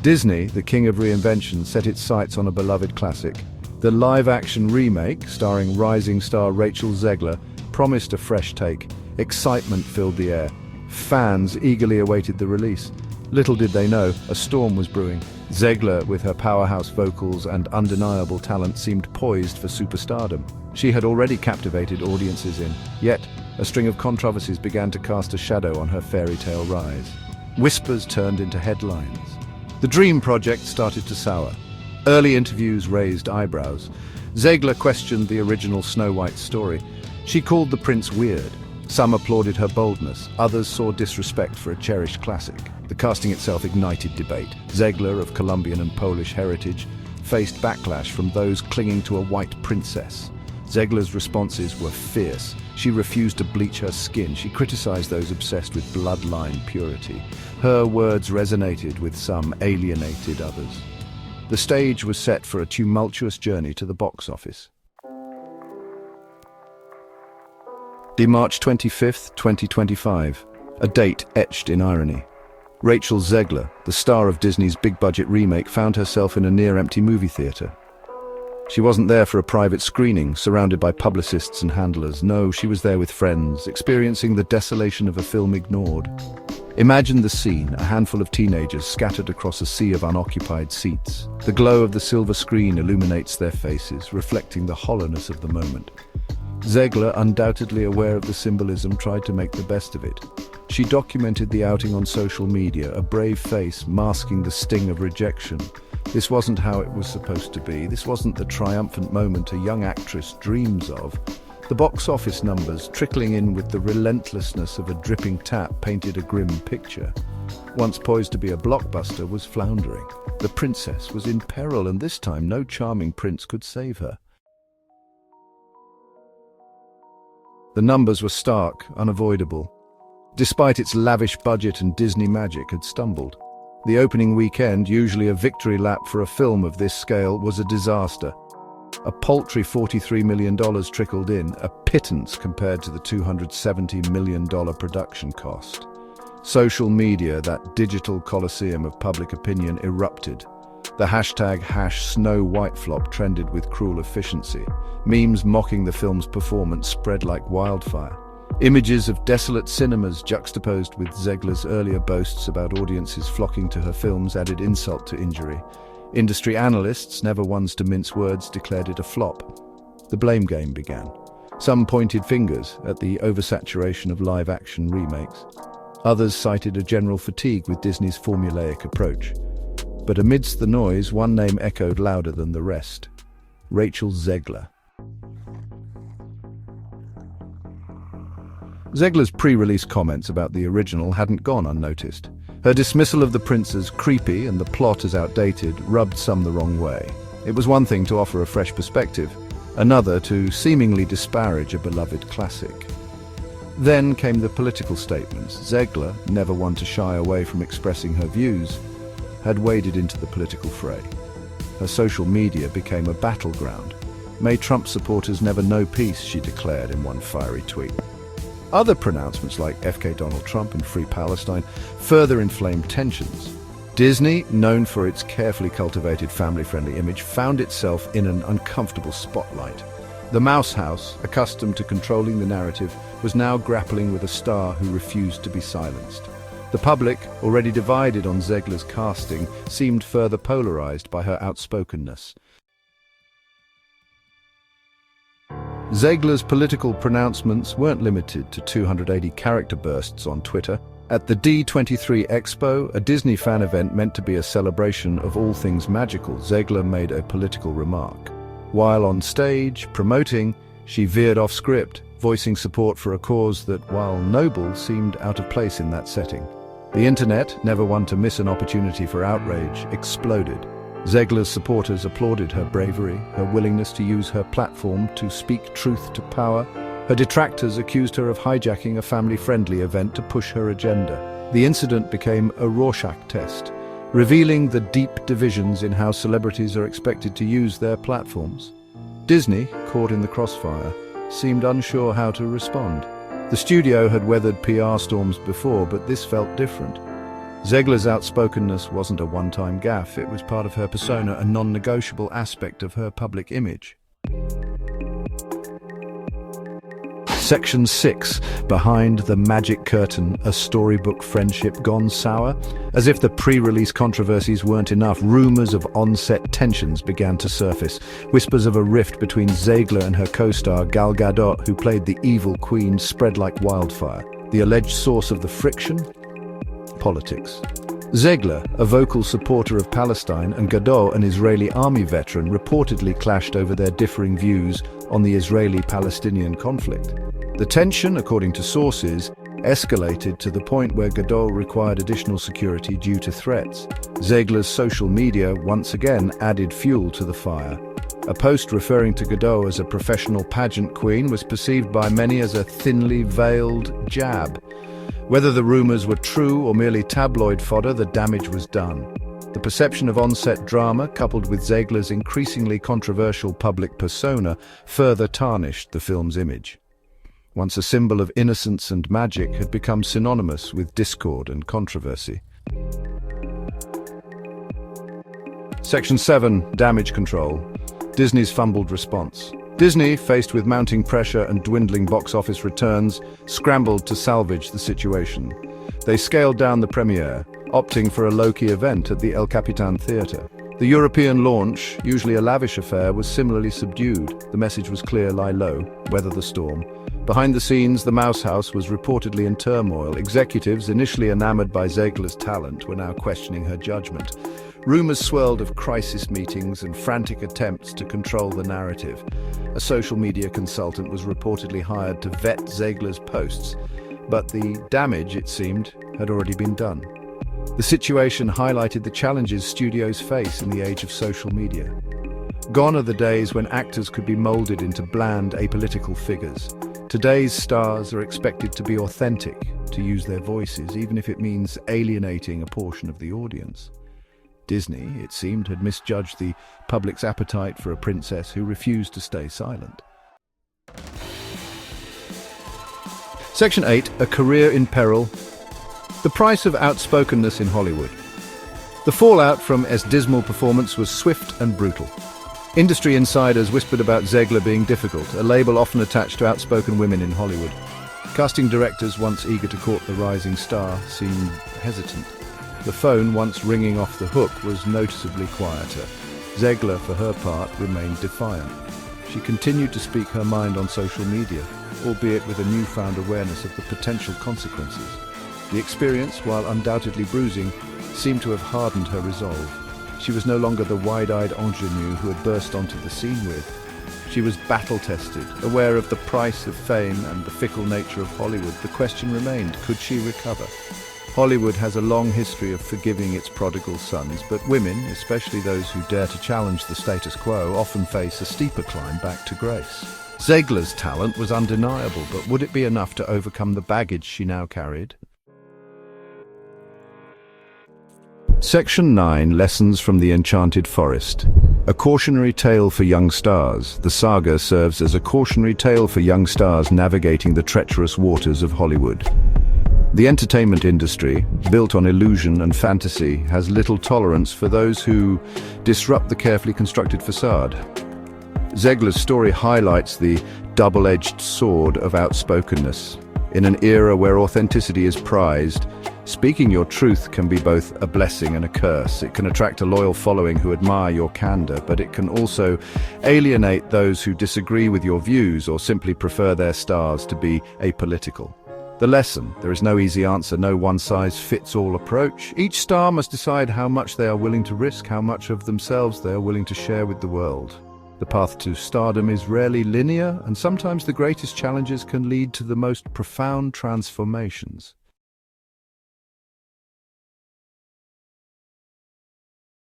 Disney, the king of reinvention, set its sights on a beloved classic. The live-action remake, starring rising star Rachel Zegler, promised a fresh take. Excitement filled the air. Fans eagerly awaited the release. Little did they know, a storm was brewing. Zeggler, with her powerhouse vocals and undeniable talent, seemed poised for superstardom. She had already captivated audiences yet a string of controversies began to cast a shadow on her fairy tale rise. Whispers turned into headlines. The dream project started to sour. Early interviews raised eyebrows. Zeggler questioned the original Snow White story. She called the prince weird. Some applauded her boldness, others saw disrespect for a cherished classic. The casting itself ignited debate. Zeggler, of Colombian and Polish heritage, faced backlash from those clinging to a white princess. Zeggler's responses were fierce. She refused to bleach her skin. She criticized those obsessed with bloodline purity. Her words resonated with some, alienated others. The stage was set for a tumultuous journey to the box office. March 25, 2025, a date etched in irony. Rachel Zegler, the star of Disney's big-budget remake, found herself in a near-empty movie theater. She wasn't there for a private screening, surrounded by publicists and handlers. No, she was there with friends, experiencing the desolation of a film ignored. Imagine the scene, a handful of teenagers scattered across a sea of unoccupied seats. The glow of the silver screen illuminates their faces, reflecting the hollowness of the moment. Zeggler, undoubtedly aware of the symbolism, tried to make the best of it. She documented the outing on social media, a brave face masking the sting of rejection. This wasn't how it was supposed to be. This wasn't the triumphant moment a young actress dreams of. The box office numbers, trickling in with the relentlessness of a dripping tap, painted a grim picture. Once poised to be a blockbuster, was floundering. The princess was in peril, and this time no charming prince could save her. The numbers were stark, unavoidable. Despite its lavish budget, and Disney magic had stumbled. The opening weekend, usually a victory lap for a film of this scale, was a disaster. A paltry $43 million trickled in, a pittance compared to the $270 million production cost. Social media, that digital coliseum of public opinion, erupted. The hashtag #SnowWhiteFlop trended with cruel efficiency. Memes mocking the film's performance spread like wildfire. Images of desolate cinemas juxtaposed with Zegler's earlier boasts about audiences flocking to her films added insult to injury. Industry analysts, never ones to mince words, declared it a flop. The blame game began. Some pointed fingers at the oversaturation of live-action remakes. Others cited a general fatigue with Disney's formulaic approach. But amidst the noise, one name echoed louder than the rest: Rachel Zegler. Zegler's pre-release comments about the original hadn't gone unnoticed. Her dismissal of the prince as creepy and the plot as outdated rubbed some the wrong way. It was one thing to offer a fresh perspective, another to seemingly disparage a beloved classic. Then came the political statements. Zeggler, never one to shy away from expressing her views, had waded into the political fray. Her social media became a battleground. "May Trump supporters never know peace," she declared in one fiery tweet. Other pronouncements like FK Donald Trump and Free Palestine further inflamed tensions. Disney, known for its carefully cultivated family-friendly image, found itself in an uncomfortable spotlight. The Mouse House, accustomed to controlling the narrative, was now grappling with a star who refused to be silenced. The public, already divided on Zegler's casting, seemed further polarized by her outspokenness. Zegler's political pronouncements weren't limited to 280 character bursts on Twitter. At the D23 Expo, a Disney fan event meant to be a celebration of all things magical, Zeggler made a political remark. While on stage, promoting, she veered off script, voicing support for a cause that, while noble, seemed out of place in that setting. The internet, never one to miss an opportunity for outrage, exploded. Zegler's supporters applauded her bravery, her willingness to use her platform to speak truth to power. Her detractors accused her of hijacking a family-friendly event to push her agenda. The incident became a Rorschach test, revealing the deep divisions in how celebrities are expected to use their platforms. Disney, caught in the crossfire, seemed unsure how to respond. The studio had weathered PR storms before, but this felt different. Zegler's outspokenness wasn't a one-time gaffe, it was part of her persona, a non-negotiable aspect of her public image. Section 6. Behind the magic curtain, a storybook friendship gone sour? As if the pre-release controversies weren't enough, rumors of on-set tensions began to surface. Whispers of a rift between Zeggler and her co-star Gal Gadot, who played the evil queen, spread like wildfire. The alleged source of the friction? Politics. Zeggler, a vocal supporter of Palestine, and Gadot, an Israeli army veteran, reportedly clashed over their differing views on the Israeli-Palestinian conflict. The tension, according to sources, escalated to the point where Gadot required additional security due to threats. Zeggler's social media once again added fuel to the fire. A post referring to Gadot as a professional pageant queen was perceived by many as a thinly veiled jab. Whether the rumors were true or merely tabloid fodder, the damage was done. The perception of on-set drama, coupled with Zeggler's increasingly controversial public persona, further tarnished the film's image. Once a symbol of innocence and magic, had become synonymous with discord and controversy. Section 7. Damage control. Disney's fumbled response. Disney, faced with mounting pressure and dwindling box office returns, scrambled to salvage the situation. They scaled down the premiere, opting for a low-key event at the El Capitan Theatre. The European launch, usually a lavish affair, was similarly subdued. The message was clear: lie low, weather the storm. Behind the scenes, the Mouse House was reportedly in turmoil. Executives, initially enamored by Zegler's talent, were now questioning her judgment. Rumors swirled of crisis meetings and frantic attempts to control the narrative. A social media consultant was reportedly hired to vet Zegler's posts, but the damage, it seemed, had already been done. The situation highlighted the challenges studios face in the age of social media. Gone are the days when actors could be molded into bland, apolitical figures. Today's stars are expected to be authentic, to use their voices, even if it means alienating a portion of the audience. Disney, it seemed, had misjudged the public's appetite for a princess who refused to stay silent. Section 8. A career in peril. The price of outspokenness in Hollywood. The fallout from a dismal performance was swift and brutal. Industry insiders whispered about Zeggler being difficult, a label often attached to outspoken women in Hollywood. Casting directors, once eager to court the rising star, seemed hesitant. The phone, once ringing off the hook, was noticeably quieter. Zeggler, for her part, remained defiant. She continued to speak her mind on social media, albeit with a newfound awareness of the potential consequences. The experience, while undoubtedly bruising, seemed to have hardened her resolve. She was no longer the wide-eyed ingenue who had burst onto the scene with. She was battle-tested, aware of the price of fame and the fickle nature of Hollywood. The question remained, could she recover? Hollywood has a long history of forgiving its prodigal sons, but women, especially those who dare to challenge the status quo, often face a steeper climb back to grace. Zeggler's talent was undeniable, but would it be enough to overcome the baggage she now carried? Section 9. Lessons from the Enchanted Forest. A cautionary tale for young stars. The saga serves as a cautionary tale for young stars navigating the treacherous waters of Hollywood. The entertainment industry, built on illusion and fantasy, has little tolerance for those who disrupt the carefully constructed facade. Zeggler's story highlights the double-edged sword of outspokenness. In an era where authenticity is prized, speaking your truth can be both a blessing and a curse. It can attract a loyal following who admire your candor, but it can also alienate those who disagree with your views or simply prefer their stars to be apolitical. The lesson: there is no easy answer, no one-size-fits-all approach. Each star must decide how much they are willing to risk, how much of themselves they are willing to share with the world. The path to stardom is rarely linear, and sometimes the greatest challenges can lead to the most profound transformations.